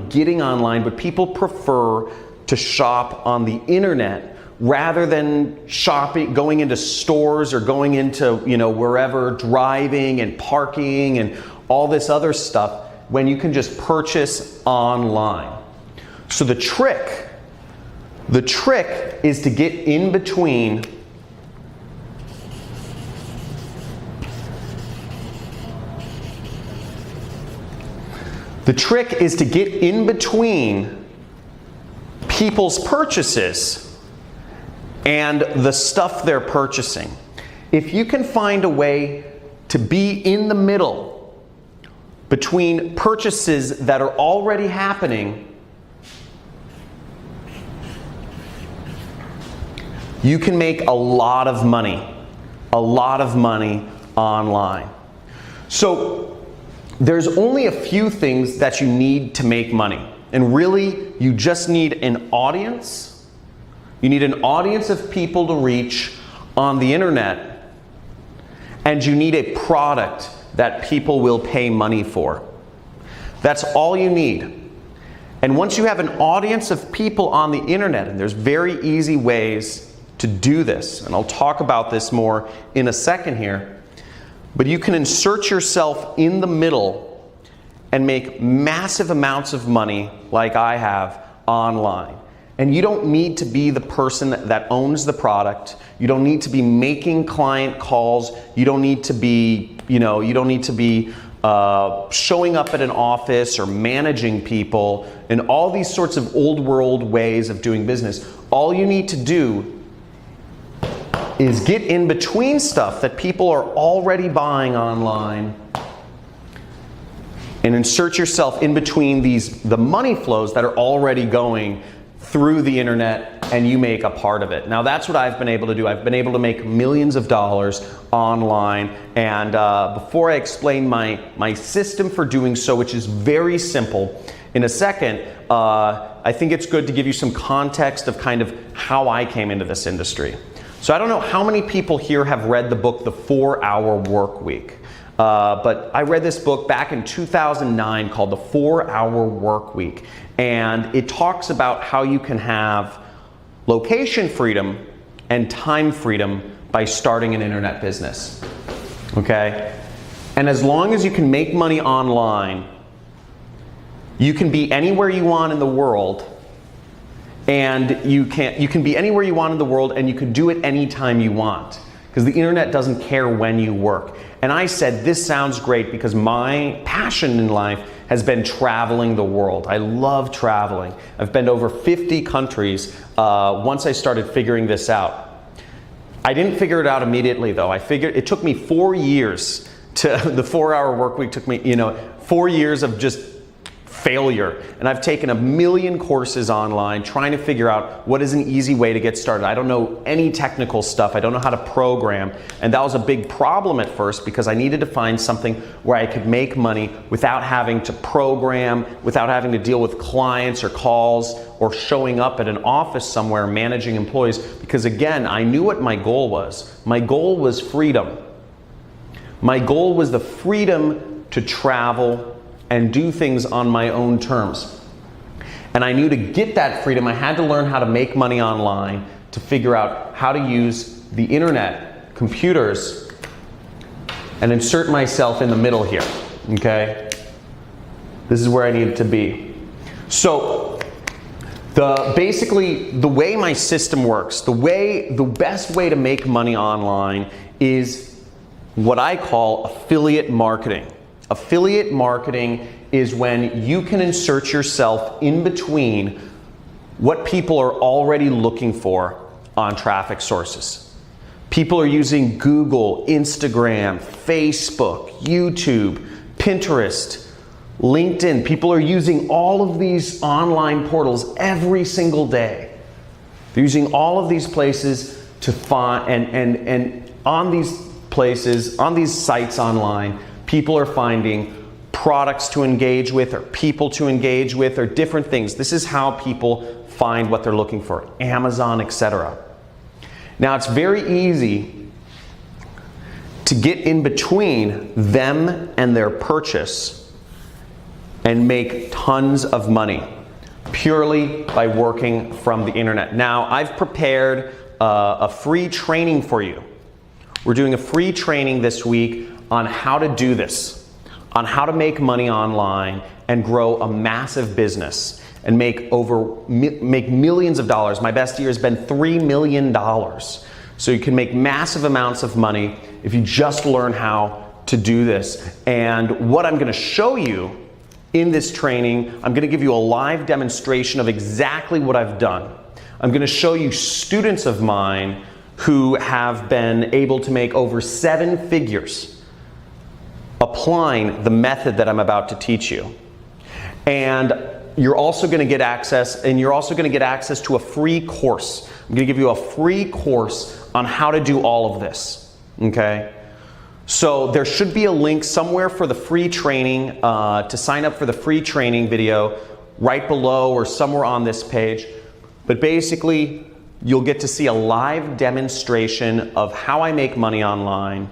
getting online, but people prefer to shop on the internet rather than shopping, going into stores or going into, wherever, driving and parking and all this other stuff, when you can just purchase online. So the trick is to get in between people's purchases and the stuff they're purchasing. If you can find a way to be in the middle between purchases that are already happening, you can make a lot of money online. So there's only a few things that you need to make money. And really, you just need an audience. You need an audience of people to reach on the internet. And you need a product that people will pay money for. That's all you need. And once you have an audience of people on the internet, and there's very easy ways to do this, and I'll talk about this more in a second here, but you can insert yourself in the middle and make massive amounts of money like I have online. And you don't need to be the person that owns the product. You don't need to be making client calls. You don't need to be, showing up at an office or managing people and all these sorts of old world ways of doing business. All you need to do is get in between stuff that people are already buying online and insert yourself in between the money flows that are already going through the internet, and you make a part of it. Now that's what I've been able to do. I've been able to make millions of dollars online, and before I explain my system for doing so, which is very simple, in a second, I think it's good to give you some context of kind of how I came into this industry. So I don't know how many people here have read the book, The 4-Hour Work Week. But I read this book back in 2009 called The 4-Hour Work Week. And it talks about how you can have location freedom and time freedom by starting an internet business. Okay? And as long as you can make money online, you can be anywhere you want in the world. And you can be anywhere you want in the world, and you can do it anytime you want. Because the internet doesn't care when you work. And I said, this sounds great, because my passion in life has been traveling the world. I love traveling. I've been to over 50 countries once I started figuring this out. I didn't figure it out immediately though. It took me 4 years the 4-Hour Work Week took me, 4 years of just failure. And I've taken a million courses online trying to figure out what is an easy way to get started. I don't know any technical stuff. I don't know how to program. And that was a big problem at first, because I needed to find something where I could make money without having to program, without having to deal with clients or calls or showing up at an office somewhere managing employees. Because again, I knew what my goal was. My goal was freedom. My goal was the freedom to travel and do things on my own terms. And I knew to get that freedom, I had to learn how to make money online, to figure out how to use the internet, computers, and insert myself in the middle here, okay? This is where I needed to be. So, basically, the way my system works, the best way to make money online is what I call affiliate marketing. Affiliate marketing is when you can insert yourself in between what people are already looking for on traffic sources. People are using Google, Instagram, Facebook, YouTube, Pinterest, LinkedIn. People are using all of these online portals every single day. They're using all of these places to find, and on these places, on these sites online, people are finding products to engage with, or people to engage with, or different things. This is how people find what they're looking for. Amazon, etc. Now, it's very easy to get in between them and their purchase and make tons of money purely by working from the internet. Now, I've prepared a free training for you. We're doing a free training this week on how to do this, on how to make money online and grow a massive business and make millions of dollars. My best year has been $3 million. So you can make massive amounts of money if you just learn how to do this. And what I'm going to show you in this training, I'm going to give you a live demonstration of exactly what I've done. I'm going to show you students of mine who have been able to make over 7 figures applying the method that I'm about to teach you. And you're also going to get access, to a free course. I'm going to give you a free course on how to do all of this, okay? So there should be a link somewhere for the free training, to sign up for the free training video right below or somewhere on this page. But basically, you'll get to see a live demonstration of how I make money online.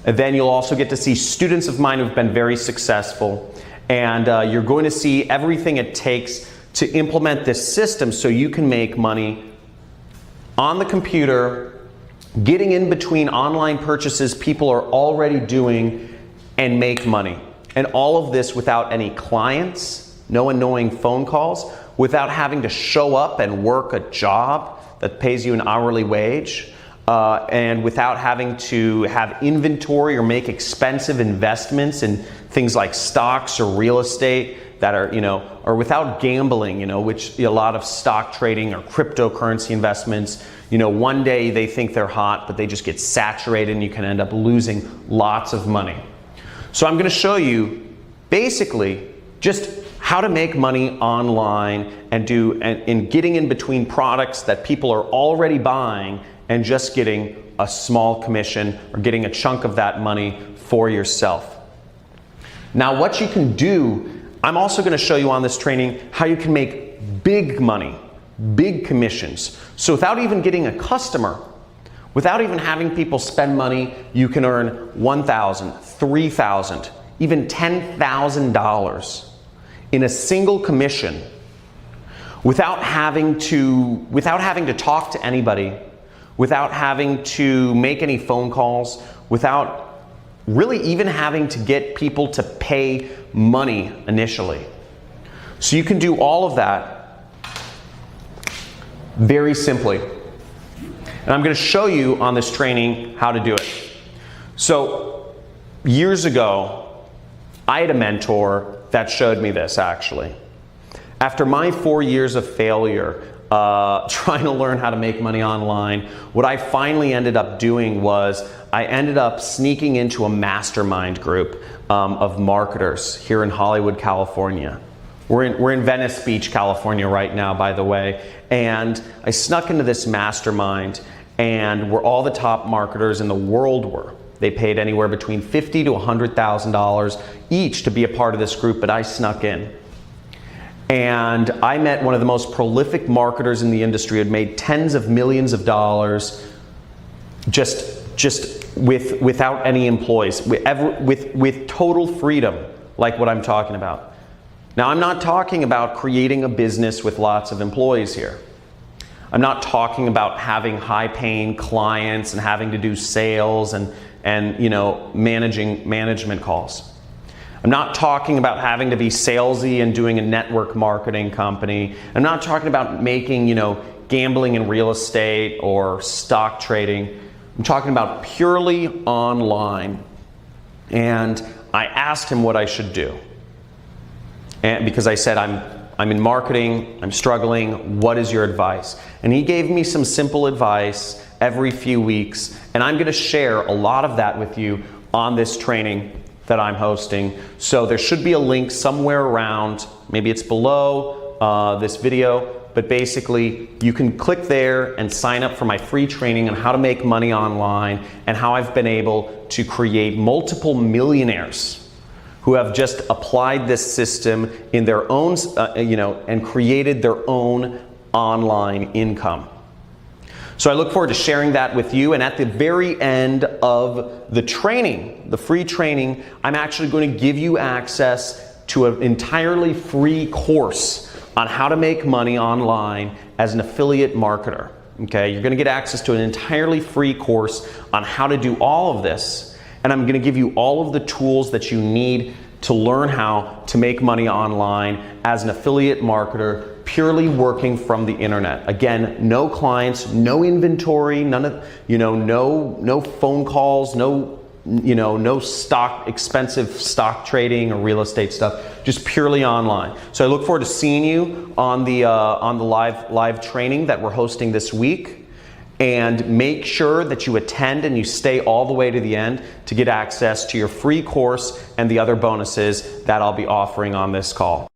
And then you'll also get to see students of mine who've been very successful. And you're going to see everything it takes to implement this system so you can make money on the computer, getting in between online purchases people are already doing and make money. And all of this without any clients, no annoying phone calls, without having to show up and work a job that pays you an hourly wage, and without having to have inventory or make expensive investments in things like stocks or real estate that are, or without gambling, which a lot of stock trading or cryptocurrency investments, one day they think they're hot, but they just get saturated and you can end up losing lots of money. So I'm going to show you basically just how to make money online and getting in between products that people are already buying and just getting a small commission or getting a chunk of that money for yourself. Now, what you can do, I'm also going to show you on this training how you can make big money, big commissions. So without even getting a customer, without even having people spend money, you can earn $1,000, $3,000, even $10,000 in a single commission without having to talk to anybody, without having to make any phone calls, without really even having to get people to pay money initially. So you can do all of that very simply. And I'm going to show you on this training how to do it. So years ago, I had a mentor that showed me this actually. After my 4 years of failure trying to learn how to make money online, what I finally ended up doing was I ended up sneaking into a mastermind group of marketers here in Hollywood, California. We're in Venice Beach, California right now, by the way. And I snuck into this mastermind, and where all the top marketers in the world were. They paid anywhere between $50,000 to $100,000 each to be a part of this group, but I snuck in. And I met one of the most prolific marketers in the industry, had made tens of millions of dollars without any employees, with total freedom, like what I'm talking about. Now, I'm not talking about creating a business with lots of employees here. I'm not talking about having high-paying clients and having to do sales and management calls. I'm not talking about having to be salesy and doing a network marketing company. I'm not talking about making, gambling in real estate or stock trading. I'm talking about purely online. And I asked him what I should do. And because I said, I'm in marketing, I'm struggling, what is your advice? And he gave me some simple advice every few weeks, and I'm going to share a lot of that with you on this training that I'm hosting. So there should be a link somewhere around, maybe it's below this video, but basically you can click there and sign up for my free training on how to make money online and how I've been able to create multiple millionaires who have just applied this system in their own, and created their own online income. So I look forward to sharing that with you, and at the very end of the training, the free training, I'm actually going to give you access to an entirely free course on how to make money online as an affiliate marketer. Okay, you're gonna get access to an entirely free course on how to do all of this, and I'm gonna give you all of the tools that you need to learn how to make money online as an affiliate marketer, purely working from the internet. Again, no clients, no inventory, none of, no phone calls, no expensive stock trading or real estate stuff, just purely online. So I look forward to seeing you on the live training that we're hosting this week. And make sure that you attend and you stay all the way to the end to get access to your free course and the other bonuses that I'll be offering on this call.